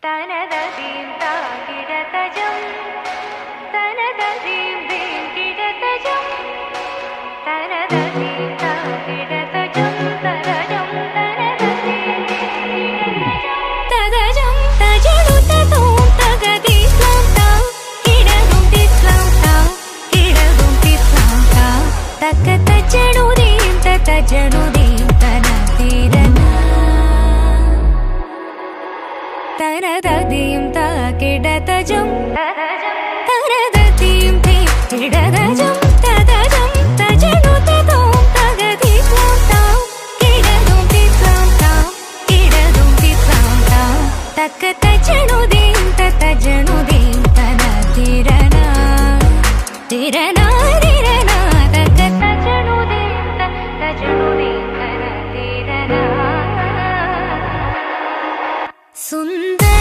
തനതീം താകിടതജം തനതീം ദീം കിടതജം തനതീം താകിടതജം തരജം തനതീം തദജം തജനു തതോം തഗദീസ്ലാം താ കിടതും തിസ്ലാം താ കിടതും തിസ്ലാം താ തക തജനു ദീം തജനു ദീം തനതീരന തനതീം താകിടതജം തനതീം ദീം കിടതജം തദജം തജനു തതോം തഗദീസ്ലാം താ കിടതും തിസ്ലാം താ കിടതും തിസ്ലാം താ തക തജനു ദീം തജനു ദീം തനതീരന തിരന തിരന തക തജനു ദീം തജനു ദീം തനതീരന സുന്ദര